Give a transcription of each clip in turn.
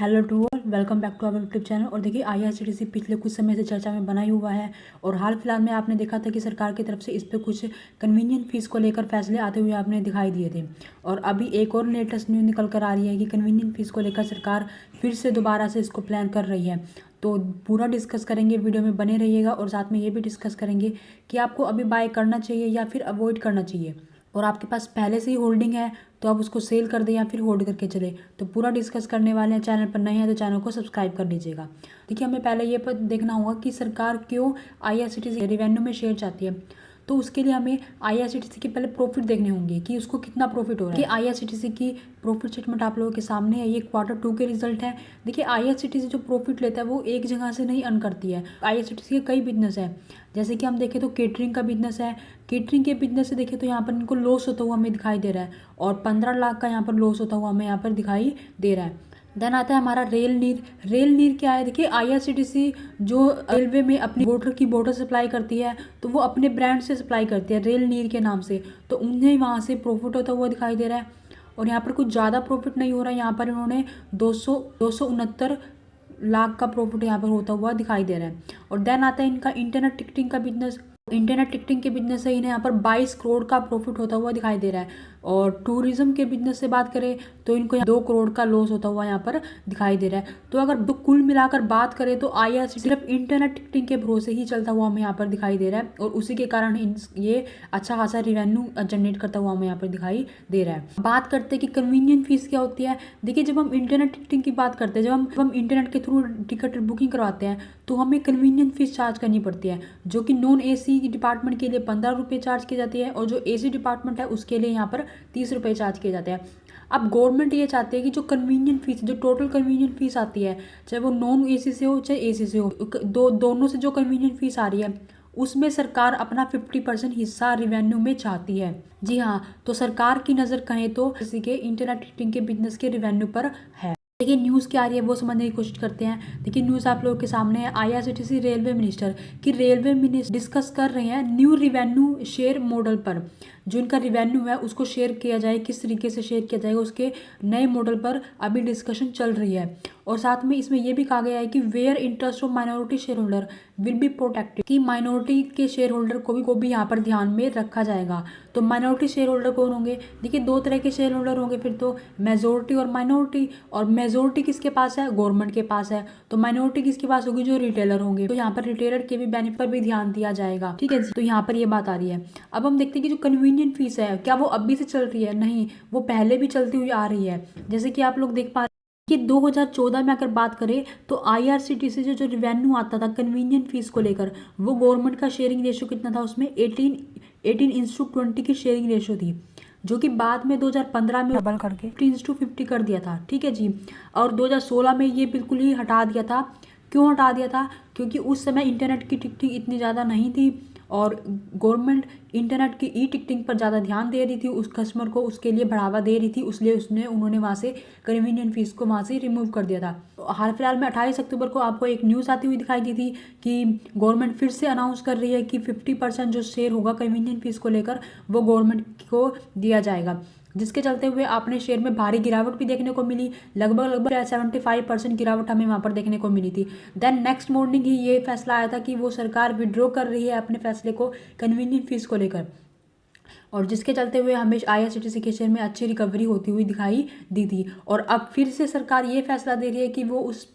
Hello to all, welcome back to our YouTube channel. और देखिए IRCTC पिछले कुछ समय से चर्चा में बना ही हुआ है और हाल फिलहाल में आपने देखा था कि सरकार की तरफ से इस पर कुछ कन्वीनियंट फीस को लेकर फैसले आते हुए आपने दिखाई दिए थे। और अभी एक और लेटेस्ट न्यूज़ निकल कर आ रही है कि कन्वीनियंट फीस को लेकर सरकार फिर से दोबारा से इसको प्लान कर रही है। तो पूरा डिस्कस करेंगे, वीडियो में बने रहिएगा। और साथ में ये भी डिस्कस करेंगे कि आपको अभी बाय करना चाहिए या फिर अवॉइड करना चाहिए, और आपके पास पहले से ही होल्डिंग है तो आप उसको सेल कर दें या फिर होल्ड करके चले। तो पूरा डिस्कस करने वाले हैं। चैनल पर नए हैं तो चैनल को सब्सक्राइब कर लीजिएगा। देखिए, हमें पहले ये देखना होगा कि सरकार क्यों आईआरसीटीसी रेवेन्यू में शेयर चाहती है। तो उसके लिए हमें आईआरसीटीसी के पहले प्रॉफिट देखने होंगे कि उसको कितना प्रॉफिट हो रहा है। कि आईआरसीटीसी की प्रॉफिट स्टेटमेंट आप लोगों के सामने है। ये Q2 के रिजल्ट है। देखिए, आईआरसीटीसी जो प्रॉफिट लेता है वो एक जगह से नहीं अर्न करती है। आईआरसीटीसी के कई बिजनेस है। जैसे कि हम देखें तो केटरिंग का बिजनेस है। केटरिंग के बिजनेस से देखें तो यहाँ पर इनको लॉस होता हुआ हमें दिखाई दे रहा है और 15 लाख का यहाँ पर लॉस होता हुआ हमें यहाँ पर दिखाई दे रहा है। देन आता है हमारा रेल नीर। रेल नीर क्या है? देखिए, आईआरसीटीसी जो रेलवे में अपनी बोटर सप्लाई करती है तो वो अपने ब्रांड से सप्लाई करती है रेल नीर के नाम से। तो उन्हें वहाँ से प्रॉफिट होता हुआ दिखाई दे रहा है। और यहाँ पर कुछ ज़्यादा प्रॉफिट नहीं हो रहा है। यहाँ पर इन्होंने 269 लाख का प्रॉफिट यहाँ पर होता हुआ दिखाई दे रहा है। और देन आता है इनका इंटरनेट टिकटिंग का बिजनेस। इंटरनेट टिकटिंग के बिजनेस से इन्हें यहाँ पर 22 करोड़ का प्रॉफिट होता हुआ दिखाई दे रहा है। और टूरिज्म के बिजनेस से बात करें तो इनको 2 करोड़ का लॉस होता हुआ यहाँ पर दिखाई दे रहा है। तो अगर कुल मिलाकर बात करें तो आईआरसीटीसी सिर्फ इंटरनेट टिकटिंग के भरोसे ही चलता हुआ हमें यहाँ पर दिखाई दे रहा है और उसी के कारण ये अच्छा खासा रिवेन्यू जनरेट करता हुआ हमें यहाँ पर दिखाई दे रहा है। बात करते हैं कि कन्वीनियंट फीस क्या होती है। देखिए, जब हम इंटरनेट टिकटिंग की बात करते हैं, जब हम इंटरनेट के थ्रू टिकट बुकिंग करवाते हैं तो हमें कन्वीनियंट फीस चार्ज करनी पड़ती है, जो कि नॉन एसी डिपार्टमेंट के लिए 15 रुपये चार्ज की जाती है और जो एसी डिपार्टमेंट है उसके लिए यहाँ पर 30 रुपये चार्ज किए जाते हैं। अब गवर्नमेंट ये चाहती है कि जो कन्वीनियंट फीस, जो टोटल कन्वीनियंट फीस आती है, चाहे वो नॉन एसी से हो चाहे एसी से हो, दोनों से जो कन्वीनियंट फीस आ रही है उसमें सरकार अपना 50% हिस्सा रिवेन्यू में चाहती है। जी हाँ, तो सरकार की नज़र कहें तो किसी के इंटरनेट टिकटिंग के बिजनेस के रिवेन्यू पर है। देखिए, न्यूज़ क्या आ रही है वो समझने की कोशिश करते हैं। देखिए, न्यूज़ आप लोगों के सामने है। आईआरसीटीसी रेलवे मिनिस्टर डिस्कस कर रहे हैं न्यू रिवेन्यू शेयर मॉडल पर। जो इनका रिवेन्यू है उसको शेयर किया जाए, किस तरीके से शेयर किया जाएगा, उसके नए मॉडल पर अभी डिस्कशन चल रही है। और साथ में इसमें यह भी कहा गया है कि where interest of minority share holder will be protected, कि माइनॉरिटी के शेयर होल्डर को भी यहाँ पर ध्यान में रखा जाएगा। तो माइनॉरिटी शेयर होल्डर कौन होंगे? देखिए, 2 तरह के शेयर होल्डर होंगे फिर तो, मेजोरिटी और माइनॉरिटी। और मेजोरिटी किसके पास है? गवर्नमेंट के पास है। तो माइनॉरिटी किसके पास होगी? जो रिटेलर होंगे। तो यहाँ पर रिटेलर के भी बेनिफिट पर भी ध्यान दिया जाएगा। ठीक है जी, तो यहाँ पर ये बात आ रही है। अब हम देखते हैं कि जो कन्वीनियंट फीस है क्या वो अभी से चल रही है? नहीं, वो पहले भी चलती हुई आ रही है। जैसे कि आप लोग देख पा कि 2014 में अगर बात करें तो आईआरसीटीसी से जो रिवेन्यू आता था कन्वीनियंट फीस को लेकर, वो गवर्नमेंट का शेयरिंग रेशियो कितना था? उसमें 18:20 की शेयरिंग रेशियो थी, जो कि बाद में 2015 में डबल करके 50 कर दिया था। ठीक है जी। और 2016 में ये बिल्कुल ही हटा दिया था। क्यों हटा दिया था? क्योंकि उस समय इंटरनेट की टिकटिंग इतनी ज़्यादा नहीं थी और गवर्नमेंट इंटरनेट की ई टिकटिंग पर ज़्यादा ध्यान दे रही थी, उस कस्टमर को उसके लिए बढ़ावा दे रही थी, इसलिए उन्होंने वहाँ से कन्वीनियंट फीस को वहाँ से रिमूव कर दिया था। तो हाल फिलहाल में 28 अक्टूबर को आपको एक न्यूज़ आती हुई दिखाई दी थी कि गवर्नमेंट फिर से अनाउंस कर रही है कि 50% जो शेयर होगा कन्वीनियंट फीस को लेकर वो गवर्नमेंट को दिया जाएगा, जिसके चलते हुए आपने शेयर में भारी गिरावट भी देखने को मिली। लगभग 75% गिरावट हमें वहाँ पर देखने को मिली थी। देन नेक्स्ट मॉर्निंग ही ये फैसला आया था कि वो सरकार विड्रॉ कर रही है अपने फैसले को कन्वीनियंट फीस को लेकर, और जिसके चलते हुए हमें आईआरसीटीसी के शेयर में अच्छी रिकवरी होती हुई दिखाई दी थी। और अब फिर से सरकार ये फैसला दे रही है कि वो उस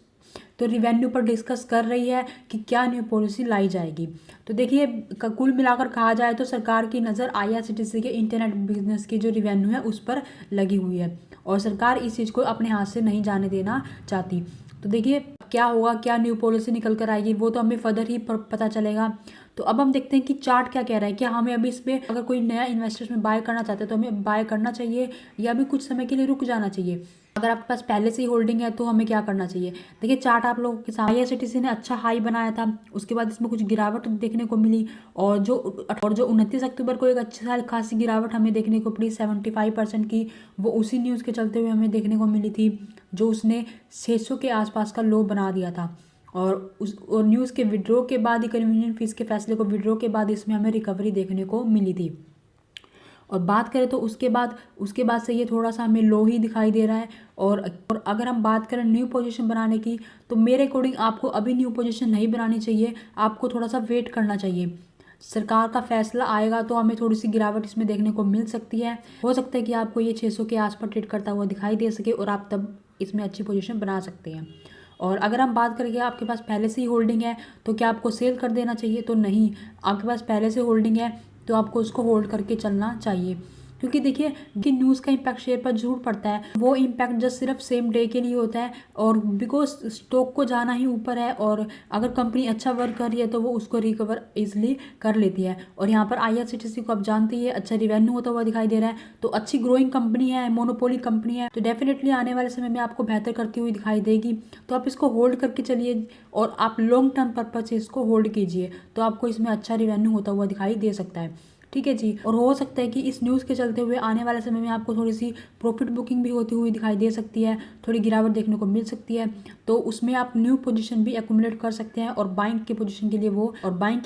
तो रिवेन्यू पर डिस्कस कर रही है कि क्या न्यू पॉलिसी लाई जाएगी। तो देखिए, कुल मिलाकर कहा जाए तो सरकार की नज़र आईआरसीटीसी के इंटरनेट बिजनेस की जो रिवेन्यू है उस पर लगी हुई है और सरकार इस चीज़ को अपने हाथ से नहीं जाने देना चाहती। तो देखिए, क्या होगा, क्या न्यू पॉलिसी निकल कर आएगी वो तो हमें फर्दर ही पता चलेगा। तो अब हम देखते हैं कि चार्ट क्या कह रहा है। क्या हमें अभी इस पर अगर कोई नया इन्वेस्टर्स में बाय करना चाहते हैं तो हमें बाय करना चाहिए या अभी कुछ समय के लिए रुक जाना चाहिए? अगर आपके पास पहले से ही होल्डिंग है तो हमें क्या करना चाहिए? देखिए, चार्ट आप लोगों के सामने आईआरसीटीसी ने अच्छा हाई बनाया था, उसके बाद इसमें कुछ गिरावट देखने को मिली और जो 29 अक्टूबर को एक अच्छी खासी गिरावट हमें देखने को पड़ी 75% की, वो उसी न्यूज़ के चलते हुए हमें देखने को मिली थी, जो उसने 600 के आसपास का लो बना दिया था। और न्यूज़ के विड्रॉ के बाद ही, कन्वीनियंट फीस के फैसले को विड्रॉ के बाद इसमें हमें रिकवरी देखने को मिली थी। और बात करें तो उसके बाद से ये थोड़ा सा हमें लो ही दिखाई दे रहा है। और अगर हम बात करें न्यू पोजीशन बनाने की, तो मेरे अकॉर्डिंग आपको अभी न्यू पोजीशन नहीं बनानी चाहिए, आपको थोड़ा सा वेट करना चाहिए। सरकार का फैसला आएगा तो हमें थोड़ी सी गिरावट इसमें देखने को मिल सकती है। हो सकता है कि आपको ये 600 के आसपास ट्रेड करता हुआ दिखाई दे सके और आप तब इसमें अच्छी पोजीशन बना सकते हैं। और अगर हम बात करेंगे आपके पास पहले से ही होल्डिंग है तो क्या आपको सेल कर देना चाहिए, तो नहीं। आपके पास पहले से होल्डिंग है तो आपको उसको होल्ड करके चलना चाहिए, क्योंकि देखिए कि न्यूज़ का इम्पैक्ट शेयर पर जरूर पड़ता है, वो इम्पैक्ट जस्ट सिर्फ सेम डे के लिए होता है। और बिकॉज स्टॉक को जाना ही ऊपर है, और अगर कंपनी अच्छा वर्क कर रही है तो वो उसको रिकवर इजिली कर लेती है। और यहाँ पर IRCTC को आप जानते ही है, अच्छा रिवेन्यू होता हुआ दिखाई दे रहा है, तो अच्छी ग्रोइंग कंपनी है, मोनोपोली कंपनी है, तो डेफिनेटली आने वाले समय में आपको बेहतर करती हुई दिखाई देगी। तो आप इसको होल्ड करके चलिए और आप लॉन्ग टर्म पर्पज से इसको होल्ड कीजिए, तो आपको इसमें अच्छा रिवेन्यू होता हुआ दिखाई दे सकता है। ठीक है जी। और हो सकता है कि इस न्यूज़ के चलते हुए आने वाले समय में आपको थोड़ी सी प्रॉफिट बुकिंग भी होती हुई दिखाई दे सकती है, थोड़ी गिरावट देखने को मिल सकती है, तो उसमें आप न्यू पोजीशन भी एक्यूमुलेट कर सकते हैं। और बाइंग की पोजीशन के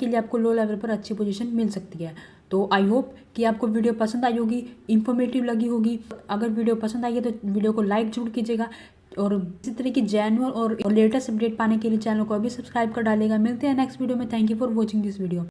लिए आपको लो लेवल पर अच्छी पोजीशन मिल सकती है। तो आई होप कि आपको वीडियो पसंद आई होगी, इन्फॉर्मेटिव लगी होगी। अगर वीडियो पसंद आई है तो वीडियो को लाइक जरूर कीजिएगा, और इसी तरह की जेन्युइन और लेटेस्ट अपडेट पाने के लिए चैनल को अभी सब्सक्राइब कर डालेगा। मिलते हैं नेक्स्ट वीडियो में। Thank you for watching this video.